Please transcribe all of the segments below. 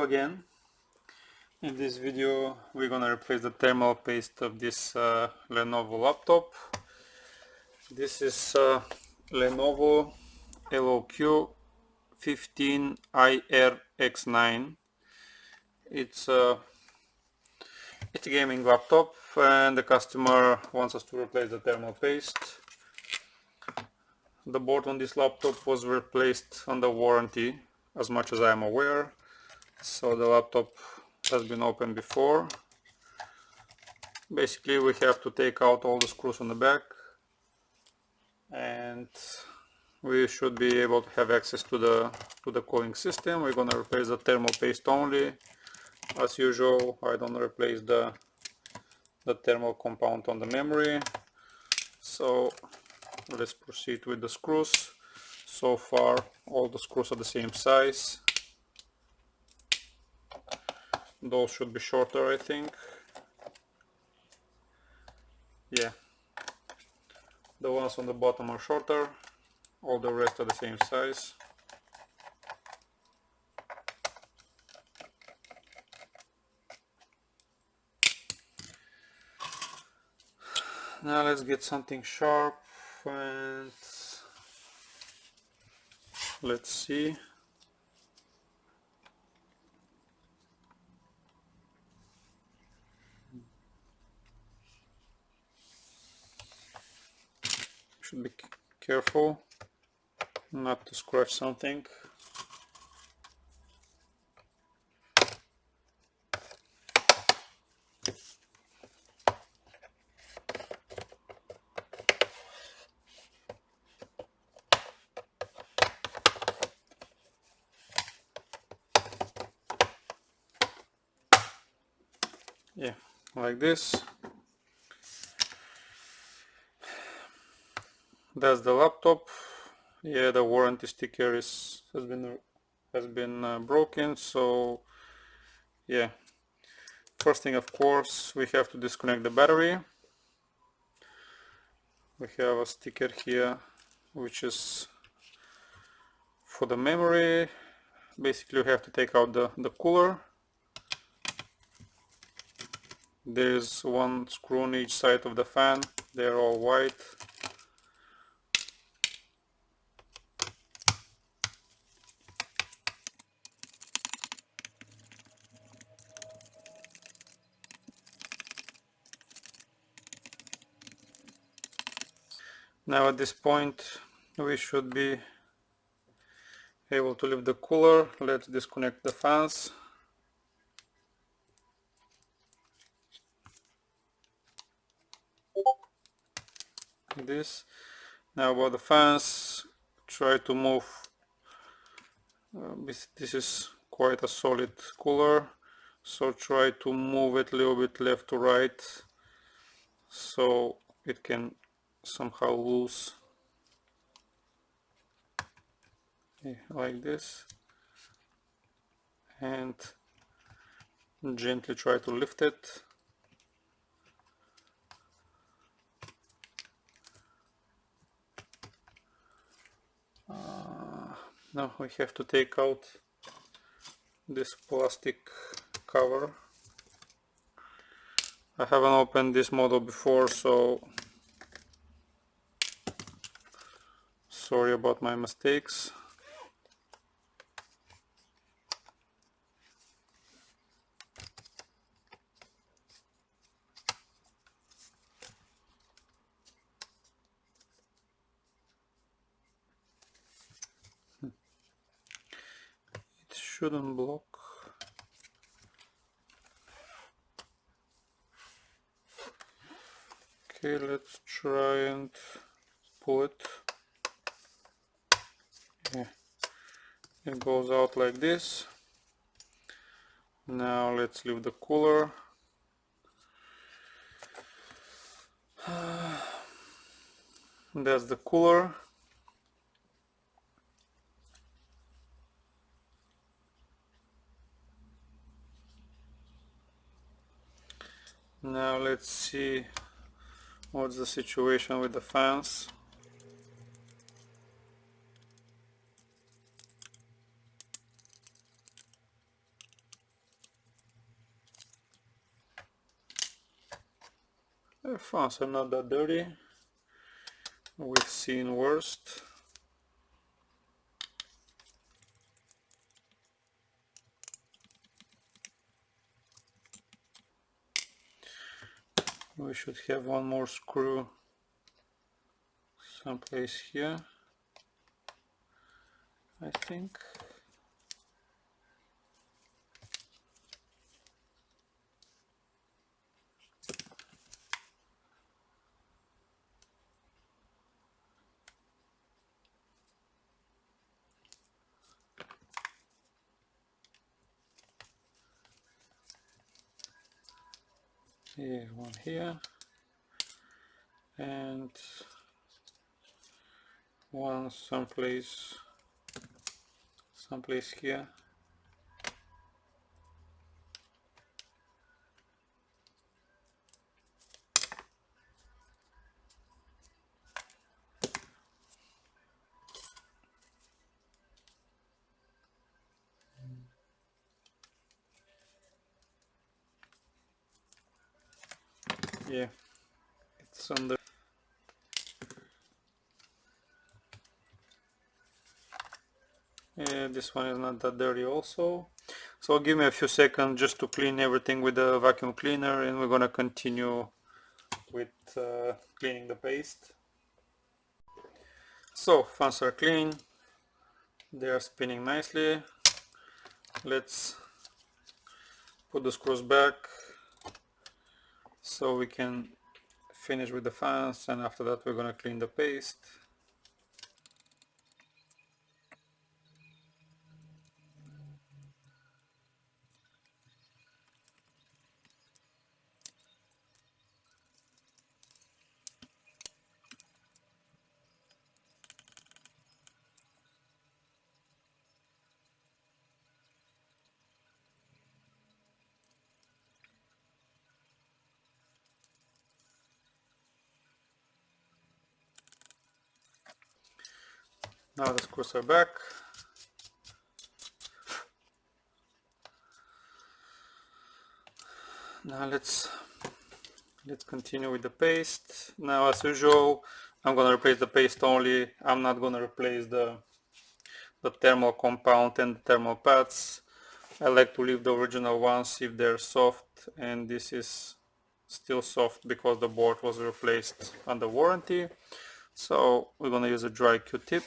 again. In this video we're gonna replace the thermal paste of this Lenovo laptop. This is Lenovo LOQ 15IRX9. It's a gaming laptop and the customer wants us to replace the thermal paste. The board on this laptop was replaced under warranty, as much as I am aware. So the laptop has been opened before. Basically we have to take out all the screws on the back and we should be able to have access to the cooling system. We're gonna replace the thermal paste only. As usual, I don't replace the thermal compound on the memory. So let's proceed with the screws. So far all the screws are the same size. Those should be shorter, I think. Yeah, the ones on the bottom are shorter, all the rest are the same size. Now let's get something sharp and let's see. Should be careful not to scratch something. Yeah, like this. That's the laptop. Yeah, the warranty sticker has been broken. So yeah, first thing, of course, we have to disconnect the battery. We have a sticker here which is for the memory. Basically we have to take out the cooler. There's one screw on each side of the fan. They're all white. Now at this point we should be able to lift the cooler. Let's disconnect the fans. This. Now about the fans, try to move. This is quite a solid cooler, so try to move it a little bit left to right so it can somehow loose. Like this, and gently try to lift it. Now we have to take out this plastic cover. I haven't opened this model before, so sorry about my mistakes. It shouldn't block. Okay, let's try and pull it. Yeah, it goes out like this. Now let's leave the cooler. That's the cooler. Now let's see what's the situation with the fans. Fonts are not that dirty. We've seen worst. We should have one more screw someplace here, I think. Here, one here, and one someplace here. Yeah, it's under. Yeah, this one is not that dirty also. So give me a few seconds just to clean everything with the vacuum cleaner, and we're gonna continue with cleaning the paste. So fans are clean, they are spinning nicely. Let's put the screws back so we can finish with the fans, and after that we're gonna clean the paste. Now the screws are back. Now let's continue with the paste. Now as usual, I'm gonna replace the paste only. I'm not gonna replace the thermal compound and the thermal pads. I like to leave the original ones if they're soft, and this is still soft because the board was replaced under warranty. So we're gonna use a dry Q-tip.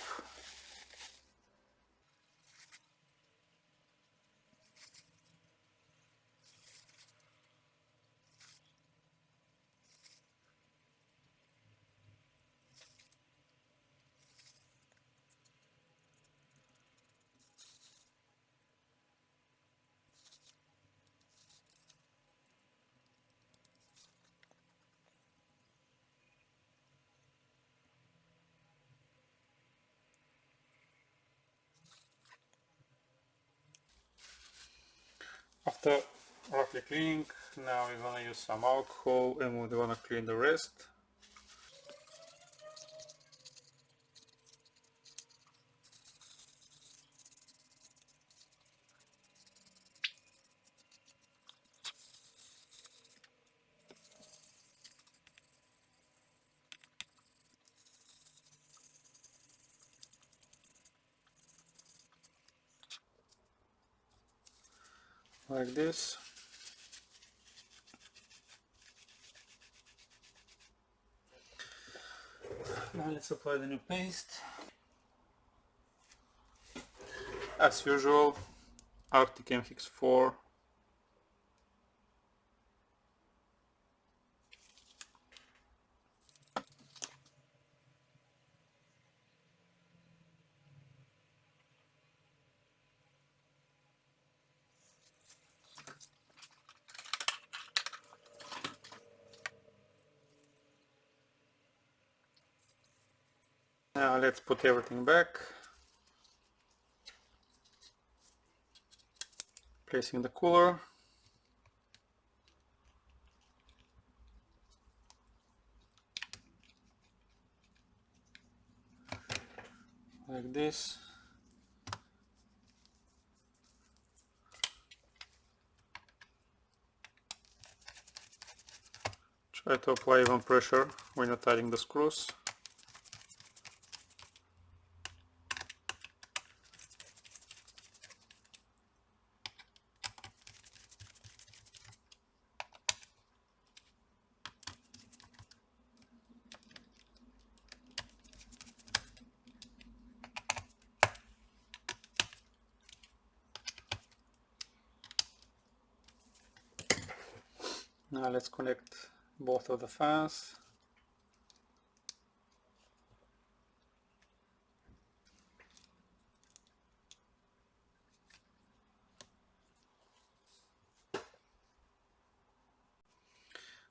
After roughly cleaning, now we're gonna use some alcohol and we're gonna clean the rest. Like this. Now let's apply the new paste. As usual, Arctic MX4. Now let's put everything back. Placing the cooler. Like this. Try to apply even pressure when you're tightening the screws. Now let's connect both of the fans.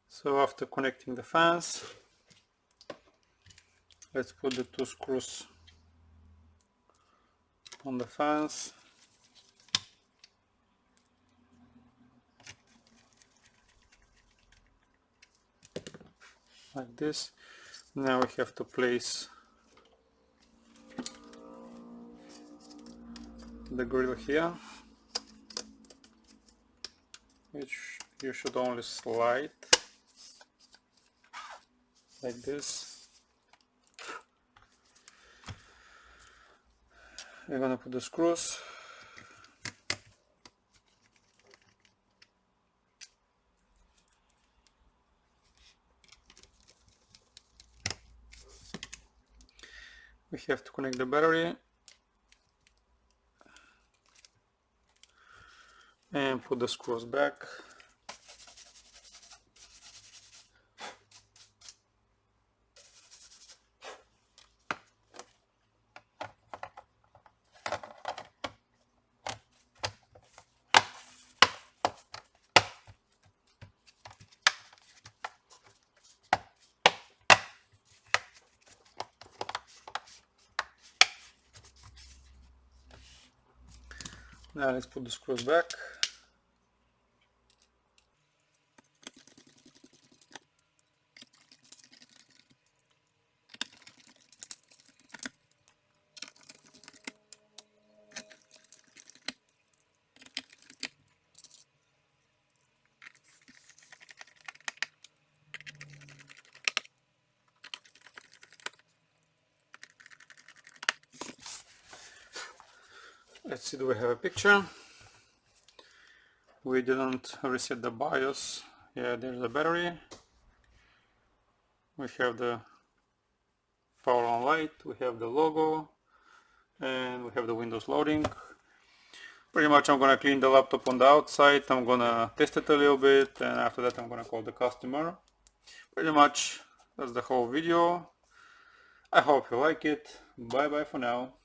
So after connecting the fans, let's put the two screws on the fans. Like this. Now we have to place the grill here, which you should only slide like this. We're gonna put the screws. We have to connect the battery and put the screws back. Now let's put the screws back. Let's see, do we have a picture? We didn't reset the BIOS. Yeah, there's the battery. We have the power on light, we have the logo, and we have the Windows loading. Pretty much I'm gonna clean the laptop on the outside, I'm gonna test it a little bit, and after that I'm gonna call the customer. Pretty much that's the whole video. I hope you like it. Bye bye for now.